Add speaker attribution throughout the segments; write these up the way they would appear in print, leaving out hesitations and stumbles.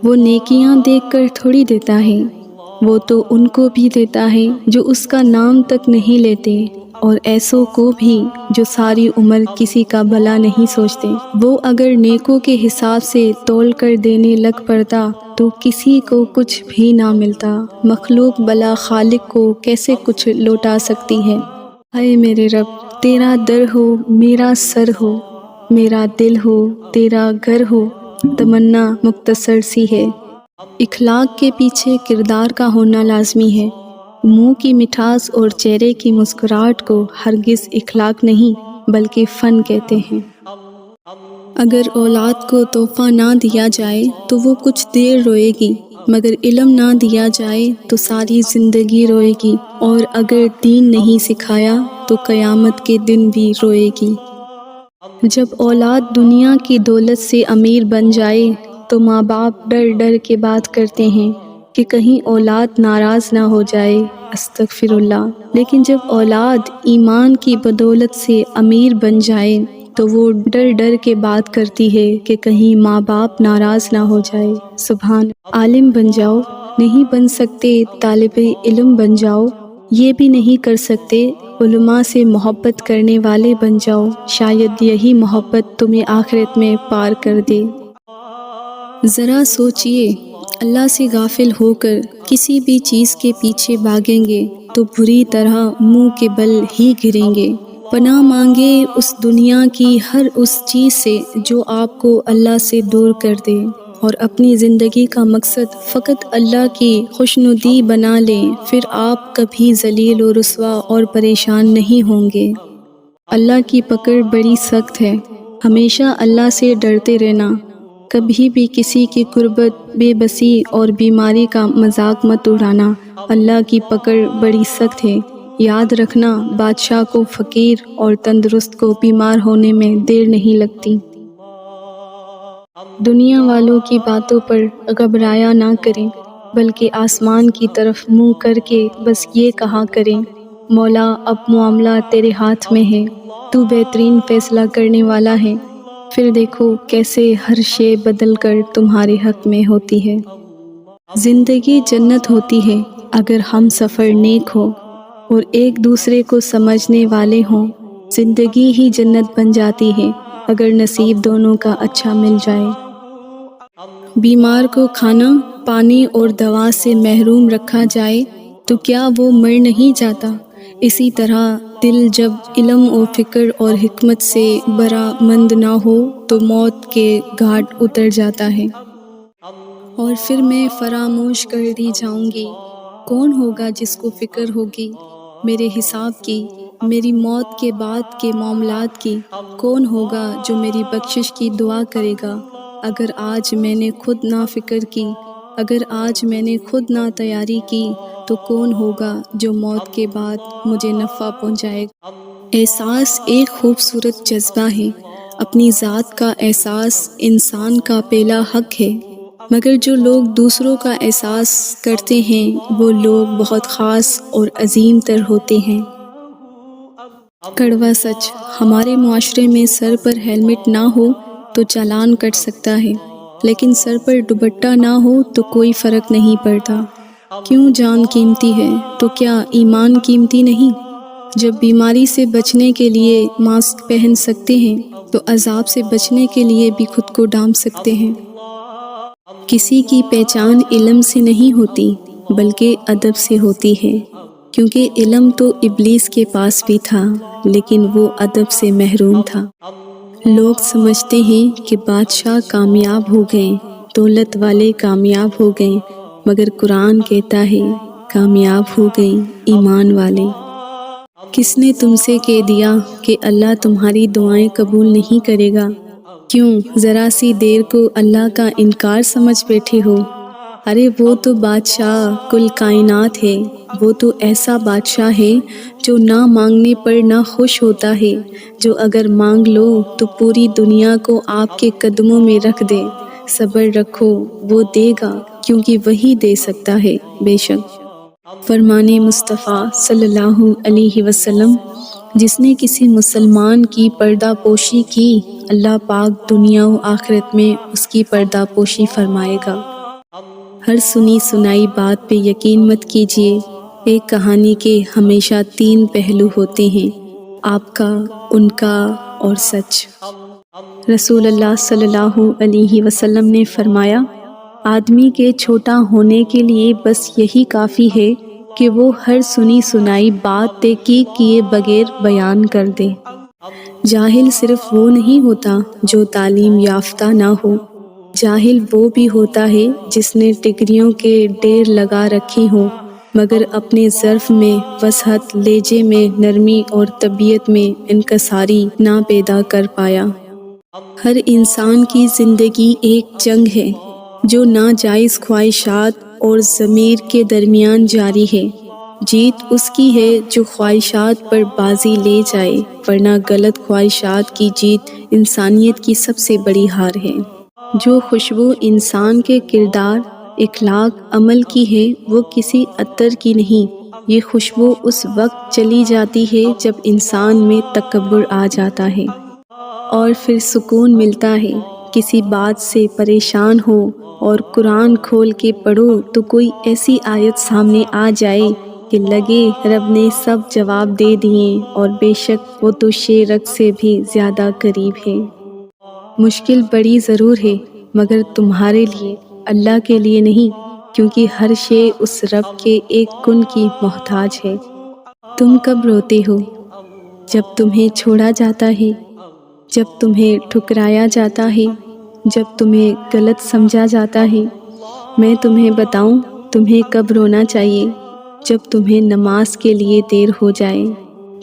Speaker 1: وہ نیکیاں دیکھ کر تھوڑی دیتا ہے، وہ تو ان کو بھی دیتا ہے جو اس کا نام تک نہیں لیتے، اور ایسوں کو بھی جو ساری عمر کسی کا بھلا نہیں سوچتے۔ وہ اگر نیکوں کے حساب سے تول کر دینے لگ پڑتا تو کسی کو کچھ بھی نہ ملتا۔ مخلوق بلا خالق کو کیسے کچھ لوٹا سکتی ہے؟ اے میرے رب، تیرا در ہو میرا سر ہو، میرا دل ہو تیرا گھر ہو، تمنا مختصر سی ہے۔ اخلاق کے پیچھے کردار کا ہونا لازمی ہے۔ منہ کی مٹھاس اور چہرے کی مسکراہٹ کو ہرگز اخلاق نہیں بلکہ فن کہتے ہیں۔ اگر اولاد کو تحفہ نہ دیا جائے تو وہ کچھ دیر روئے گی، مگر علم نہ دیا جائے تو ساری زندگی روئے گی، اور اگر دین نہیں سکھایا تو قیامت کے دن بھی روئے گی۔ جب اولاد دنیا کی دولت سے امیر بن جائے تو ماں باپ ڈر ڈر کے بات کرتے ہیں کہ کہیں اولاد ناراض نہ ہو جائے، استغفر اللہ۔ لیکن جب اولاد ایمان کی بدولت سے امیر بن جائے تو وہ ڈر ڈر کے بات کرتی ہے کہ کہیں ماں باپ ناراض نہ ہو جائے۔ سبحان۔ عالم بن جاؤ، نہیں بن سکتے طالب علم بن جاؤ، یہ بھی نہیں کر سکتے علماء سے محبت کرنے والے بن جاؤ، شاید یہی محبت تمہیں آخرت میں پار کر دے۔ ذرا سوچئے، اللہ سے غافل ہو کر کسی بھی چیز کے پیچھے بھاگیں گے تو بری طرح منہ کے بل ہی گریں گے۔ پناہ مانگے اس دنیا کی ہر اس چیز سے جو آپ کو اللہ سے دور کر دے، اور اپنی زندگی کا مقصد فقط اللہ کی خوشنودی بنا لیں، پھر آپ کبھی ذلیل و رسوا اور پریشان نہیں ہوں گے۔ اللہ کی پکڑ بڑی سخت ہے، ہمیشہ اللہ سے ڈرتے رہنا۔ کبھی بھی کسی کی غربت، بے بسی اور بیماری کا مذاق مت اڑانا، اللہ کی پکڑ بڑی سخت ہے۔ یاد رکھنا، بادشاہ کو فقیر اور تندرست کو بیمار ہونے میں دیر نہیں لگتی۔ دنیا والوں کی باتوں پر گھبرایا نہ کریں، بلکہ آسمان کی طرف منہ کر کے بس یہ کہا کریں، مولا اب معاملہ تیرے ہاتھ میں ہے، تو بہترین فیصلہ کرنے والا ہے۔ پھر دیکھو کیسے ہر شے بدل کر تمہارے حق میں ہوتی ہے۔ زندگی جنت ہوتی ہے اگر ہم سفر نیک ہو اور ایک دوسرے کو سمجھنے والے ہوں۔ زندگی ہی جنت بن جاتی ہے اگر نصیب دونوں کا اچھا مل جائے۔ بیمار کو کھانا، پانی اور دوا سے محروم رکھا جائے تو کیا وہ مر نہیں جاتا؟ اسی طرح دل جب علم و فکر اور حکمت سے برآمد نہ ہو تو موت کے گھاٹ اتر جاتا ہے، اور پھر میں فراموش کر دی جاؤں گی۔ کون ہوگا جس کو فکر ہوگی میرے حساب کی، میری موت کے بعد کے معاملات کی؟ کون ہوگا جو میری بخشش کی دعا کرے گا؟ اگر آج میں نے خود نہ فکر کی، اگر آج میں نے خود نہ تیاری کی تو کون ہوگا جو موت کے بعد مجھے نفع پہنچائے گا؟ احساس ایک خوبصورت جذبہ ہے، اپنی ذات کا احساس انسان کا پہلا حق ہے، مگر جو لوگ دوسروں کا احساس کرتے ہیں وہ لوگ بہت خاص اور عظیم تر ہوتے ہیں۔ کڑوا سچ، ہمارے معاشرے میں سر پر ہیلمٹ نہ ہو تو چالان کٹ سکتا ہے، لیکن سر پر دوپٹہ نہ ہو تو کوئی فرق نہیں پڑتا۔ کیوں جان قیمتی ہے تو کیا ایمان قیمتی نہیں؟ جب بیماری سے بچنے کے لیے ماسک پہن سکتے ہیں تو عذاب سے بچنے کے لیے بھی خود کو ڈھانپ سکتے ہیں۔ کسی کی پہچان علم سے نہیں ہوتی بلکہ ادب سے ہوتی ہے، کیونکہ علم تو ابلیس کے پاس بھی تھا لیکن وہ ادب سے محروم تھا۔ لوگ سمجھتے ہیں کہ بادشاہ کامیاب ہو گئے، دولت والے کامیاب ہو گئے، مگر قرآن کہتا ہے کامیاب ہو گئے ایمان والے۔ کس نے تم سے کہہ دیا کہ اللہ تمہاری دعائیں قبول نہیں کرے گا؟ کیوں ذرا سی دیر کو اللہ کا انکار سمجھ بیٹھے ہو؟ ارے وہ تو بادشاہ کل کائنات ہے، وہ تو ایسا بادشاہ ہے جو نہ مانگنے پر نہ خوش ہوتا ہے، جو اگر مانگ لو تو پوری دنیا کو آپ کے قدموں میں رکھ دے۔ صبر رکھو، وہ دے گا کیونکہ وہی دے سکتا ہے، بے شک۔ فرمان مصطفیٰ صلی اللہ علیہ وسلم، جس نے کسی مسلمان کی پردہ پوشی کی، اللہ پاک دنیا و آخرت میں اس کی پردہ پوشی فرمائے گا۔ ہر سنی سنائی بات پہ یقین مت کیجیے۔ ایک کہانی کے ہمیشہ 3 پہلو ہوتے ہیں، آپ کا، ان کا اور سچ۔ رسول اللہ صلی اللہ علیہ وسلم نے فرمایا، آدمی کے چھوٹا ہونے کے لیے بس یہی کافی ہے کہ وہ ہر سنی سنائی بات تحقیق کیے بغیر بیان کر دے۔ جاہل صرف وہ نہیں ہوتا جو تعلیم یافتہ نہ ہو، جاہل وہ بھی ہوتا ہے جس نے ڈگریوں کے ڈھیر لگا رکھے ہوں مگر اپنے ظرف میں وسعت، لہجے میں نرمی اور طبیعت میں انکساری نہ پیدا کر پایا۔ ہر انسان کی زندگی ایک جنگ ہے جو ناجائز خواہشات اور ضمیر کے درمیان جاری ہے۔ جیت اس کی ہے جو خواہشات پر بازی لے جائے، ورنہ غلط خواہشات کی جیت انسانیت کی سب سے بڑی ہار ہے۔ جو خوشبو انسان کے کردار، اخلاق، عمل کی ہے وہ کسی عطر کی نہیں، یہ خوشبو اس وقت چلی جاتی ہے جب انسان میں تکبر آ جاتا ہے اور پھر سکون ملتا ہے۔ کسی بات سے پریشان ہو اور قرآن کھول کے پڑھو تو کوئی ایسی آیت سامنے آ جائے کہ لگے رب نے سب جواب دے دیے، اور بے شک وہ تو شیرک سے بھی زیادہ قریب ہے۔ مشکل بڑی ضرور ہے مگر تمہارے لیے، اللہ کے لیے نہیں، کیونکہ ہر شے اس رب کے ایک کن کی محتاج ہے۔ تم کب روتے ہو؟ جب تمہیں چھوڑا جاتا ہے، جب تمہیں ٹھکرایا جاتا ہے، جب تمہیں غلط سمجھا جاتا ہے۔ میں تمہیں بتاؤں تمہیں کب رونا چاہیے؟ جب تمہیں نماز کے لیے دیر ہو جائے،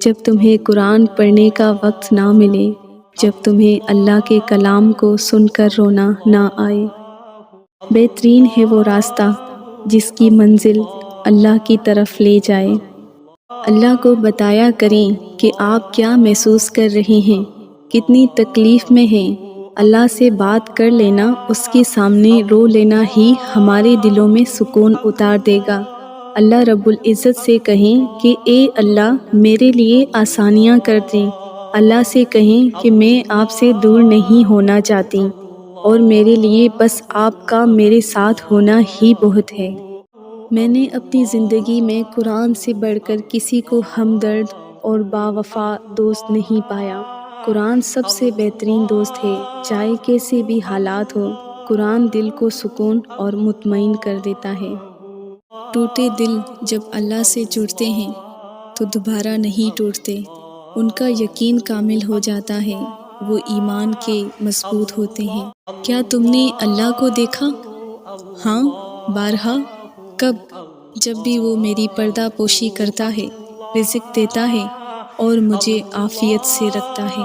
Speaker 1: جب تمہیں قرآن پڑھنے کا وقت نہ ملے، جب تمہیں اللہ کے کلام کو سن کر رونا نہ آئے۔ بہترین ہے وہ راستہ جس کی منزل اللہ کی طرف لے جائے۔ اللہ کو بتایا کریں کہ آپ کیا محسوس کر رہے ہیں، کتنی تکلیف میں ہیں۔ اللہ سے بات کر لینا، اس کے سامنے رو لینا ہی ہمارے دلوں میں سکون اتار دے گا۔ اللہ رب العزت سے کہیں کہ اے اللہ میرے لیے آسانیاں کر دیں۔ اللہ سے کہیں کہ میں آپ سے دور نہیں ہونا چاہتی اور میرے لیے بس آپ کا میرے ساتھ ہونا ہی بہت ہے۔ میں نے اپنی زندگی میں قرآن سے بڑھ کر کسی کو ہمدرد اور باوفا دوست نہیں پایا۔ قرآن سب سے بہترین دوست ہے، چاہے کیسے بھی حالات ہو۔ قرآن دل کو سکون اور مطمئن کر دیتا ہے۔ ٹوٹے دل جب اللہ سے جڑتے ہیں تو دوبارہ نہیں ٹوٹتے، ان کا یقین کامل ہو جاتا ہے، وہ ایمان کے مضبوط ہوتے ہیں۔ کیا تم نے اللہ کو دیکھا؟ ہاں، بارہا۔ کب؟ جب بھی وہ میری پردہ پوشی کرتا ہے، رزق دیتا ہے اور مجھے عافیت سے رکھتا ہے۔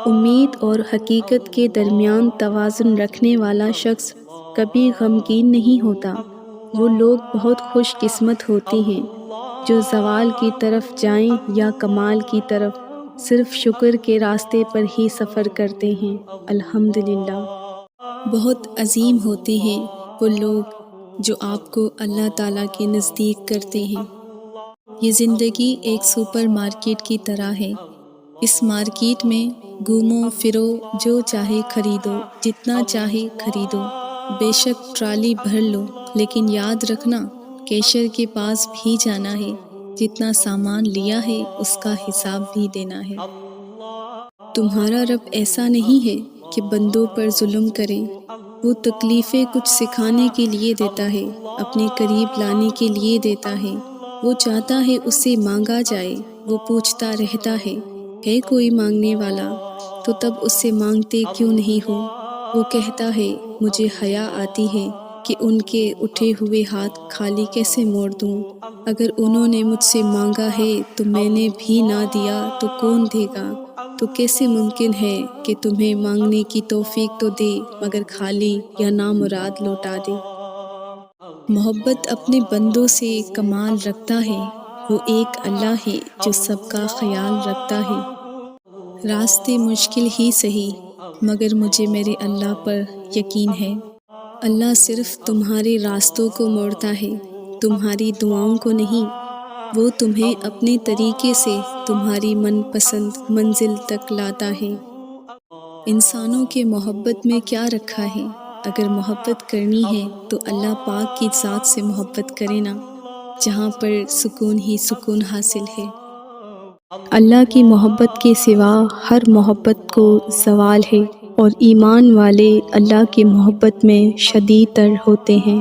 Speaker 1: امید اور حقیقت کے درمیان توازن رکھنے والا شخص کبھی غمگین نہیں ہوتا۔ وہ لوگ بہت خوش قسمت ہوتے ہیں جو زوال کی طرف جائیں یا کمال کی طرف، صرف شکر کے راستے پر ہی سفر کرتے ہیں۔ الحمدللہ۔ بہت عظیم ہوتے ہیں وہ لوگ جو آپ کو اللہ تعالیٰ کے نزدیک کرتے ہیں۔ یہ زندگی ایک سپر مارکیٹ کی طرح ہے۔ اس مارکیٹ میں گھومو پھرو، جو چاہے خریدو، جتنا چاہے خریدو، بے شک ٹرالی بھر لو، لیکن یاد رکھنا کیشر کے پاس بھی جانا ہے، جتنا سامان لیا ہے اس کا حساب بھی دینا ہے۔ تمہارا رب ایسا نہیں ہے کہ بندوں پر ظلم کرے، وہ تکلیفیں کچھ سکھانے کے لیے دیتا ہے، اپنے قریب لانے کے لیے دیتا ہے۔ وہ چاہتا ہے اس سے مانگا جائے، وہ پوچھتا رہتا ہے کوئی مانگنے والا؟ تو تب اس سے مانگتے کیوں نہیں ہو؟ وہ کہتا ہے مجھے حیا آتی ہے کہ ان کے اٹھے ہوئے ہاتھ خالی کیسے موڑ دوں؟ اگر انہوں نے مجھ سے مانگا ہے تو میں نے بھی نہ دیا تو کون دے گا؟ تو کیسے ممکن ہے کہ تمہیں مانگنے کی توفیق تو دے مگر خالی یا نامراد لوٹا دے۔ محبت اپنے بندوں سے کمال رکھتا ہے، وہ ایک اللہ ہے جو سب کا خیال رکھتا ہے۔ راستے مشکل ہی سہی مگر مجھے میرے اللہ پر یقین ہے۔ اللہ صرف تمہارے راستوں کو موڑتا ہے، تمہاری دعاؤں کو نہیں۔ وہ تمہیں اپنے طریقے سے تمہاری من پسند منزل تک لاتا ہے۔ انسانوں کے محبت میں کیا رکھا ہے؟ اگر محبت کرنی ہے تو اللہ پاک کی ذات سے محبت کرے نا، جہاں پر سکون ہی سکون حاصل ہے۔ اللہ کی محبت کے سوا ہر محبت کو زوال ہے، اور ایمان والے اللہ کی محبت میں شدید تر ہوتے ہیں۔